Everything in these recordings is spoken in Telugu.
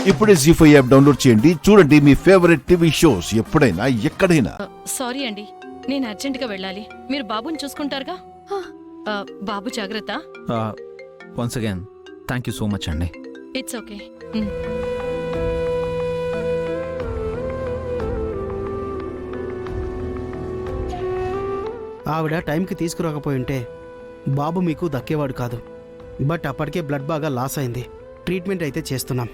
ఇప్పుడే జీ5 యాప్ డౌన్లోడ్ చేయండి. చూడండి మీ ఫేవరెట్ టీవీ షోస్ ఎప్పుడైనా ఎక్కడైనా. సారీ అండి, నేను అర్జెంటుగా వెళ్ళాలి. మీరు బాబుని చూసుకుంటారుగా? బాబు జాగ్రత్త. Once again thank you so much అండి. It's okay. ఆవిడ టైంకి తీసుకురాకపోయింటే బాబు మీకు దక్కేవాడు కాదు. బట్ అప్పటికే బ్లడ్ బాగా లాస్ అయింది. ట్రీట్మెంట్ అయితే చేస్తున్నాం.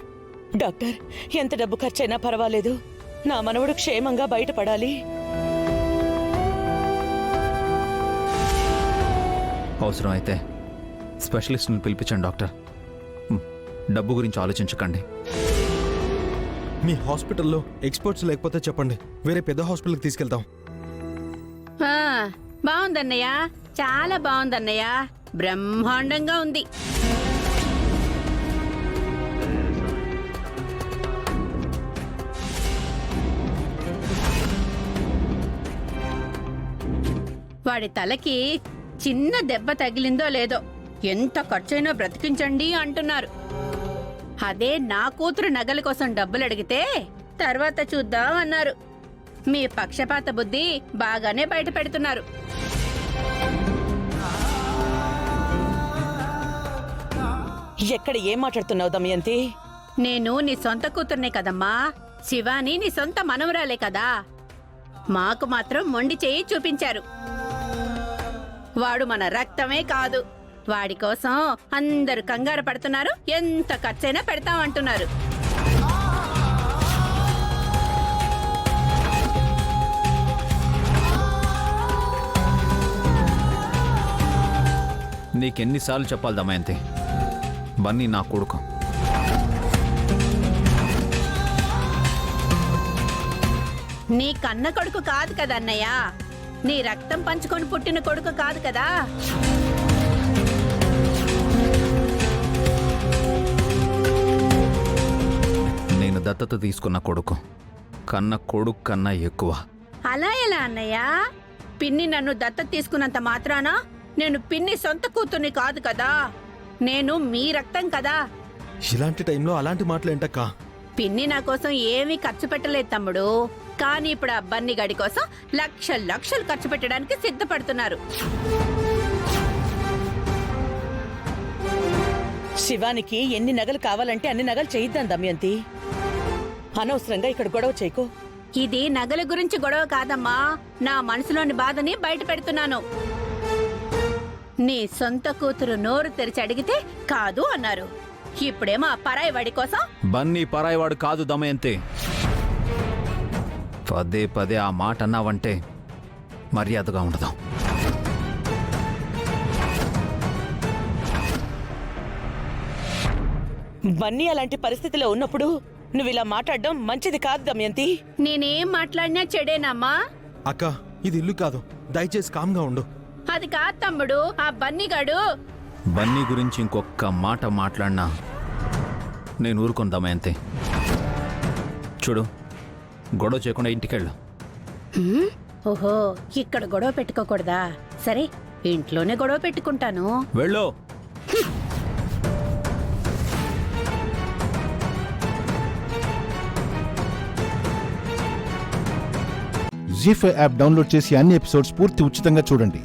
డాక్టర్, ఎంత డబ్బు ఖర్చైనా పర్వాలేదు, నా మనవడు క్షేమంగా బయటపడాలి. అవసరం అయితే స్పెషలిస్ట్ని పిలిపించండి డాక్టర్. డబ్బు గురించి ఆలోచించకండి. మీ హాస్పిటల్లో ఎక్స్పర్ట్స్ లేకపోతే చెప్పండి, వేరే పెద్ద హాస్పిటల్కి తీసుకెళ్తాం. బాగుందన్నయ్య, చాలా బాగుందన్నయ్య, బ్రహ్మాండంగా ఉంది. వాడి తలకి చిన్న దెబ్బ తగిలిందో లేదో, ఎంత ఖర్చైనా బ్రతికించండి అంటున్నారు. అదే నా కూతురు నగల కోసం డబ్బులు అడిగితే తర్వాత చూద్దాం అన్నారు. మీ పక్షపాత బుద్ధి బాగానే బయట పెడుతున్నారు. ఎక్కడ ఏం మాట్లాడుతున్నావు దమయంతి? నేను నీ సొంత కూతుర్నే కదమ్మా. శివాని నీ సొంత మనవరాలే కదా. మాకు మాత్రం మొండి చేయి చూపించారు. వాడు మన రక్తమే కాదు. వాడి కోసం అందరూ కంగారు పడుతున్నారు. ఎంత ఖర్చైనా పెడతామంటున్నారు. నీకెన్నిసార్లు చెప్పాలి దమయంతి, బన్నీ నా కొడుకు. నీ కన్న కొడుకు కాదు కదా అన్నయ్య. నీ రక్తం పంచుకొని పుట్టిన కొడుకు కాదు కదా. నేను దత్తత తీసుకున్న కొడుకు కన్న కొడుకు కన్నా ఎక్కువ. అలా ఎలా అన్నయ్య? పిన్ని నన్ను దత్తత తీసుకున్నంత మాత్రాన నేను పిన్ని సొంత కూతుర్ని కాదు కదా. నేను మీ రక్తం కదా. ఇలాంటి టైంలో అలాంటి మాటలు ఏంటక్కా? పిన్ని నా కోసం ఏమీ ఖర్చు పెట్టలేదు తమ్ముడు. కానీ ఇప్పుడు ఆ బన్నీ గడి కోసం లక్షలు ఖర్చు పెట్టడానికి సిద్ధపడుతున్నారు. శివానికి ఎన్ని నగలు కావాలంటే అన్ని నగలు చేయిద్దాం దమయంతి. అనవసరంగా ఇక్కడ గొడవ చేయకు. ఇది నగల గురించి గొడవ కాదమ్మా. నా మనసులోని బాధని బయట పెడుతున్నాను. నీ సొంత కూతురు నోరు తెరిచి అడిగితే కాదు అన్నారు. ఇప్పుడేమో ఆ పరాయి వాడి కోసం. బన్నీ పరాయివాడు కాదు దమయంతి. పదే పదే ఆ మాట అన్నావంటే మర్యాదగా ఉండదు. బన్నీ అలాంటి పరిస్థితిలో ఉన్నప్పుడు నువ్వు ఇలా మాట్లాడడం మంచిది కాదు దమయంతి. నేనేం మాట్లాడినా చెడేనమ్మా. అక్క, ఇది ఇల్లు కాదు, దయచేసి కామ్గా ఉండు. అది కాదు తమ్ముడు, ఆ బన్నీగాడు. బన్నీ గురించి ఇంకొక మాట మాట్లాడినా నేను ఊరుకుందామే అంతే. చూడు, గొడవ చేయకుండా ఇంటికెళ్ళు. ఓహో, ఇక్కడ గొడవ పెట్టుకోకూడదా? సరే, ఇంట్లోనే గొడవ పెట్టుకుంటాను. వెళ్ళు. జీ5 యాప్ డౌన్లోడ్ చేసి అన్ని ఎపిసోడ్స్ పూర్తి ఉచితంగా చూడండి.